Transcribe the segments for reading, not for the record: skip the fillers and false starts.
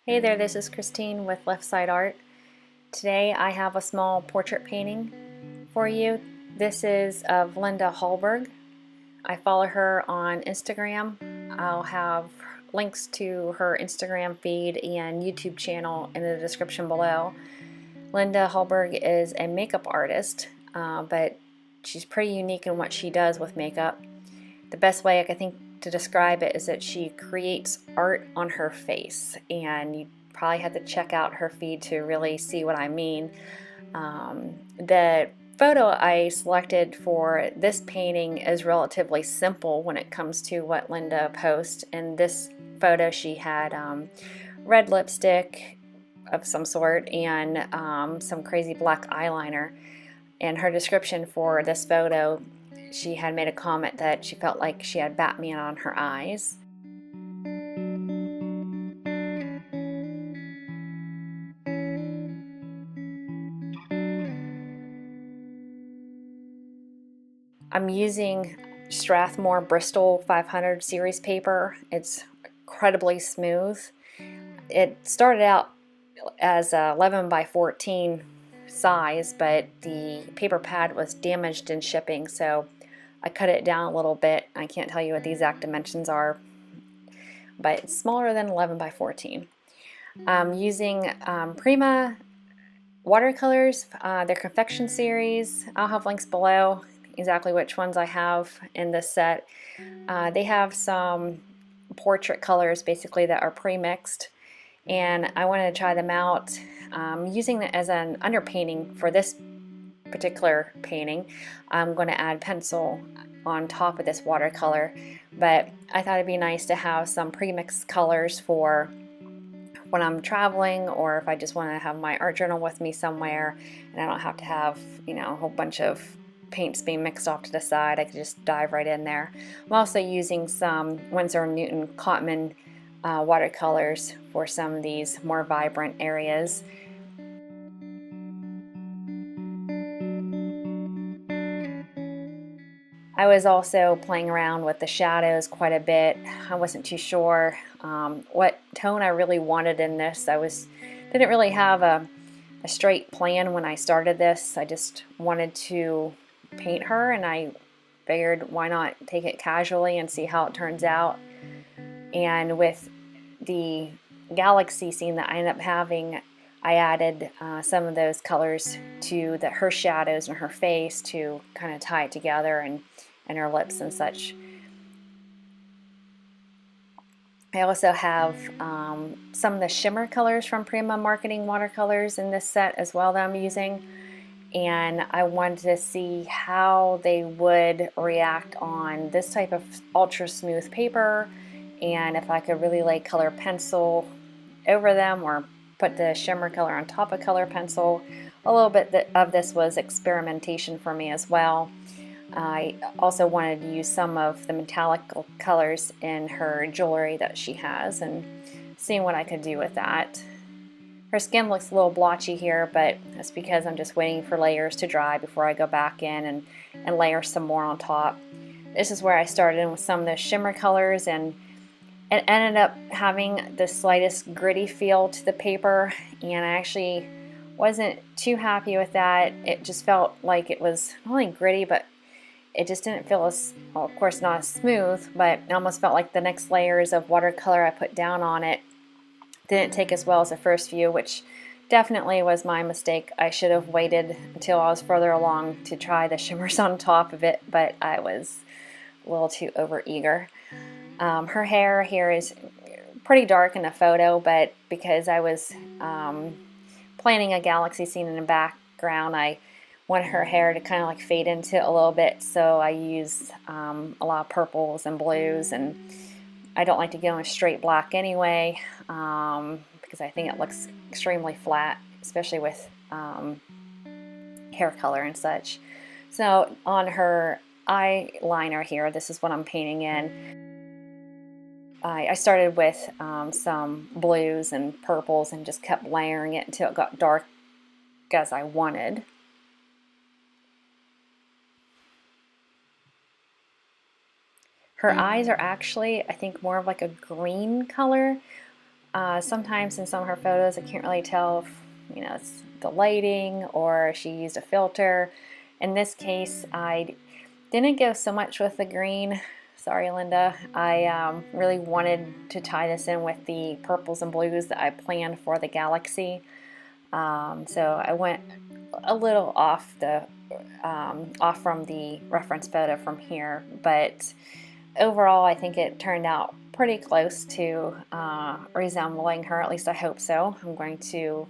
Hey there, this is Christine with LeftSideArt. Today I have a small portrait painting for you. This is of Linda Hallberg. I follow her on Instagram. I'll have links to her Instagram feed and YouTube channel in the description below. Linda Hallberg is a makeup artist, but she's pretty unique in what she does with makeup. The best way I can think to describe it is that she creates art on her face, and you probably have to check out her feed to really see what I mean. The photo I selected for this painting is relatively simple when it comes to what Linda posts. In this photo she had red lipstick of some sort and some crazy black eyeliner. In her description for this photo, she had made a comment that she felt like she had Batman on her eyes. I'm using Strathmore Bristol 500 series paper. It's incredibly smooth. It started out as a 11 by 14 size, but the paper pad was damaged in shipping, so I cut it down a little bit. I can't tell you what the exact dimensions are, but it's smaller than 11 by 14. I'm using Prima watercolors, their confection series. I'll have links below exactly which ones I have in this set. They have some portrait colors basically that are pre-mixed, and I wanted to try them out. Using it as an underpainting for this particular painting, I'm going to add pencil on top of this watercolor, but I thought it'd be nice to have some pre-mixed colors for when I'm traveling, or if I just want to have my art journal with me somewhere and I don't have to have, a whole bunch of paints being mixed off to the side. I could just dive right in there. I'm also using some Winsor & Newton Cotman watercolors for some of these more vibrant areas. I was also playing around with the shadows quite a bit. I wasn't too sure what tone I really wanted in this. Didn't really have a straight plan when I started this. I just wanted to paint her, and I figured why not take it casually and see how it turns out. And with the galaxy scene that I ended up having, I added some of those colors to her shadows and her face to kind of tie it together, and her lips and such. I also have some of the shimmer colors from Prima Marketing watercolors in this set as well that I'm using, and I wanted to see how they would react on this type of ultra smooth paper, and if I could really lay color pencil over them or put the shimmer color on top of color pencil. A little bit of this was experimentation for me as well. I also wanted to use some of the metallic colors in her jewelry that she has and seeing what I could do with that. Her skin looks a little blotchy here, but that's because I'm just waiting for layers to dry before I go back in and layer some more on top. This is where I started in with some of the shimmer colors, and it ended up having the slightest gritty feel to the paper, and I actually wasn't too happy with that. It just felt like it was not only gritty, but it just didn't feel as, well, of course not as smooth, but it almost felt like the next layers of watercolor I put down on it didn't take as well as the first few, which definitely was my mistake. I should have waited until I was further along to try the shimmers on top of it, but I was a little too overeager. Her hair here is pretty dark in the photo, but because I was planning a galaxy scene in the background, I want her hair to kind of like fade into it a little bit, so I use a lot of purples and blues, and I don't like to go in straight black anyway, because I think it looks extremely flat, especially with hair color and such. So on her eyeliner here, this is what I'm painting in. I started with some blues and purples and just kept layering it until it got dark as I wanted. Her eyes are actually, I think, more of like a green color. Sometimes in some of her photos I can't really tell if, you know, it's the lighting or she used a filter. In this case, I didn't go so much with the green. Sorry, Linda. I really wanted to tie this in with the purples and blues that I planned for the galaxy. So I went a little off from the reference photo from here, but overall I think it turned out pretty close to resembling her. At least I hope so. I'm going to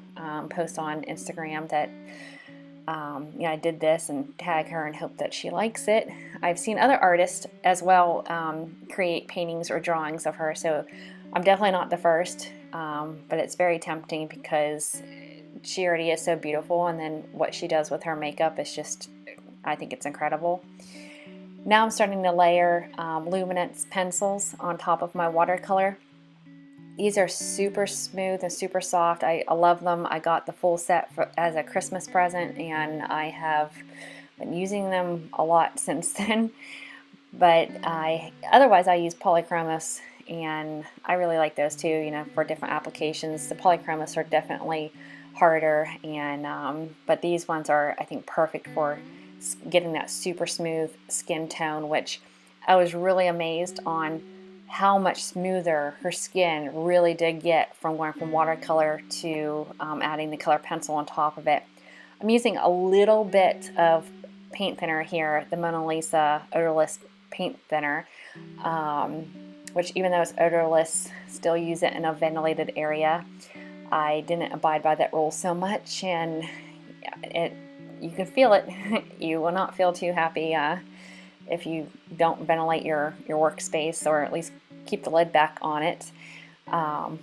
post on Instagram that you know, I did this and tag her and hope that she likes it. I've seen other artists as well create paintings or drawings of her, so I'm definitely not the first, but it's very tempting because she already is so beautiful, and then what she does with her makeup is just, I think it's incredible. Now I'm starting to layer luminance pencils on top of my watercolor. These are super smooth and super soft. I love them. I got the full set as a Christmas present, and I have been using them a lot since then. But otherwise I use polychromos, and I really like those too, you know, for different applications. The polychromos are definitely harder, and but these ones are, I think, perfect for getting that super smooth skin tone, which I was really amazed on how much smoother her skin really did get from going from watercolor to adding the color pencil on top of it. I'm using a little bit of paint thinner here, the Mona Lisa odorless paint thinner, which, even though it's odorless, still use it in a ventilated area. I didn't abide by that rule so much, and you can feel it. You will not feel too happy if you don't ventilate your workspace, or at least keep the lid back on it. I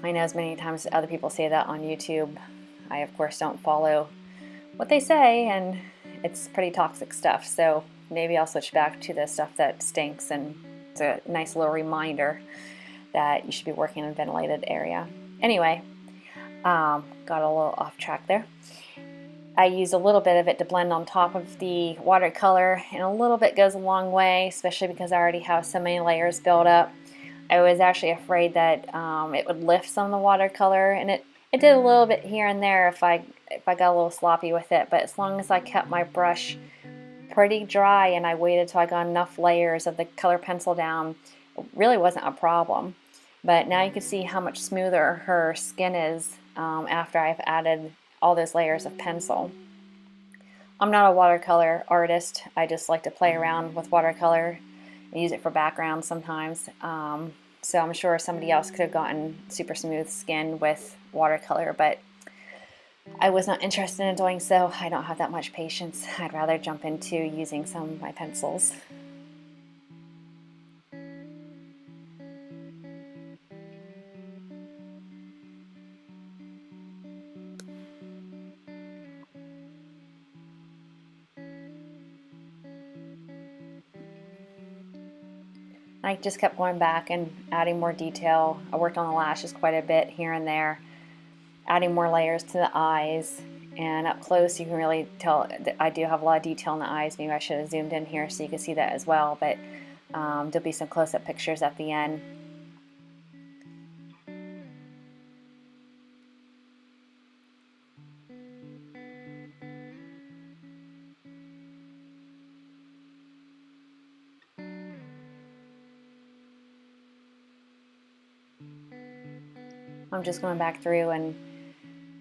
know as many times other people say that on YouTube. I, of course, don't follow what they say, and it's pretty toxic stuff, so maybe I'll switch back to the stuff that stinks, and it's a nice little reminder that you should be working in a ventilated area. Anyway, got a little off track there. I use a little bit of it to blend on top of the watercolor, and a little bit goes a long way, especially because I already have so many layers built up. I was actually afraid that it would lift some of the watercolor, and it did a little bit here and there if I got a little sloppy with it, but as long as I kept my brush pretty dry and I waited till I got enough layers of the color pencil down, it really wasn't a problem. But now you can see how much smoother her skin is after I've added all those layers of pencil. I'm not a watercolor artist. I just like to play around with watercolor and use it for background sometimes. So I'm sure somebody else could have gotten super smooth skin with watercolor, but I was not interested in doing so. I don't have that much patience. I'd rather jump into using some of my pencils. I just kept going back and adding more detail. I worked on the lashes quite a bit here and there, adding more layers to the eyes, and up close you can really tell that I do have a lot of detail in the eyes. Maybe I should have zoomed in here so you can see that as well, but there'll be some close-up pictures at the end. I'm just going back through and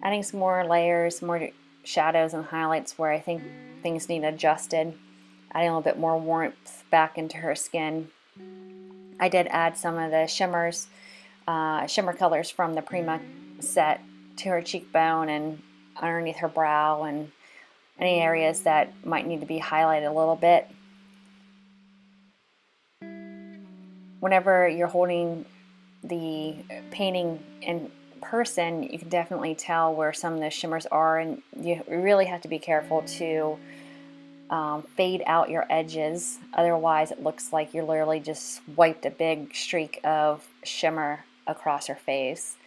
adding some more layers, more shadows and highlights where I think things need adjusted, adding a little bit more warmth back into her skin. I did add some of the shimmer colors from the Prima set to her cheekbone and underneath her brow, and any areas that might need to be highlighted a little bit. Whenever you're holding the painting in person, you can definitely tell where some of the shimmers are, and you really have to be careful to fade out your edges. Otherwise it looks like you literally just wiped a big streak of shimmer across her face.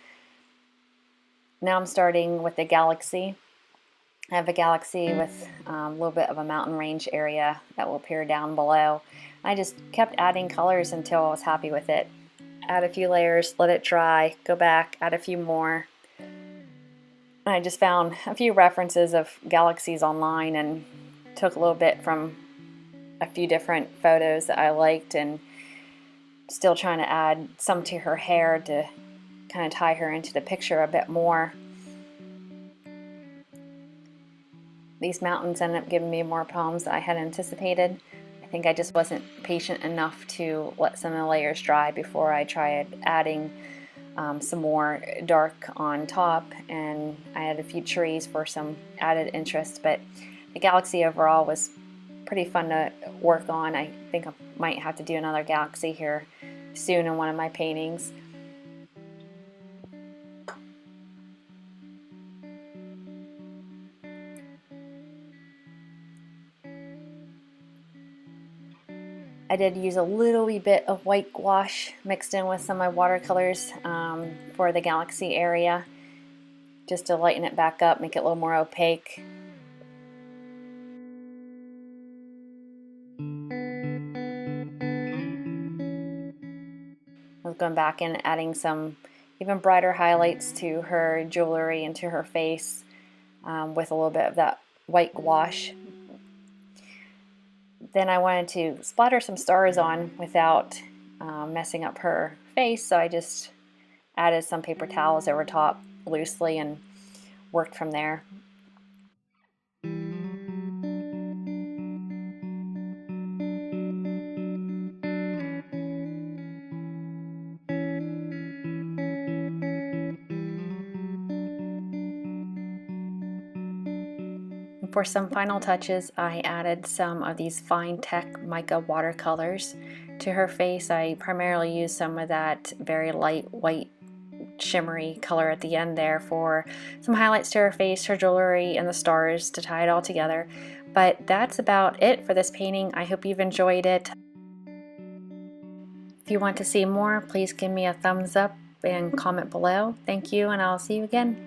Now I'm starting with the galaxy. I have a galaxy with a little bit of a mountain range area that will appear down below. I just kept adding colors until I was happy with it. add a few layers, let it dry, go back, add a few more. I just found a few references of galaxies online and took a little bit from a few different photos that I liked, and still trying to add some to her hair to kind of tie her into the picture a bit more. These mountains ended up giving me more problems than I had anticipated. I think I just wasn't patient enough to let some of the layers dry before I tried adding some more dark on top, and I had a few trees for some added interest, but the galaxy overall was pretty fun to work on. I think I might have to do another galaxy here soon in one of my paintings. I did use a little wee bit of white gouache mixed in with some of my watercolors for the galaxy area, just to lighten it back up, make it a little more opaque. I was going back and adding some even brighter highlights to her jewelry and to her face with a little bit of that white gouache. Then I wanted to splatter some stars on without messing up her face, so I just added some paper towels over top loosely and worked from there. For some final touches, I added some of these fine tech mica watercolors to her face. I primarily used some of that very light white shimmery color at the end there for some highlights to her face, her jewelry, and the stars to tie it all together. But that's about it for this painting. I hope you've enjoyed it. If you want to see more, please give me a thumbs up and comment below. Thank you, and I'll see you again.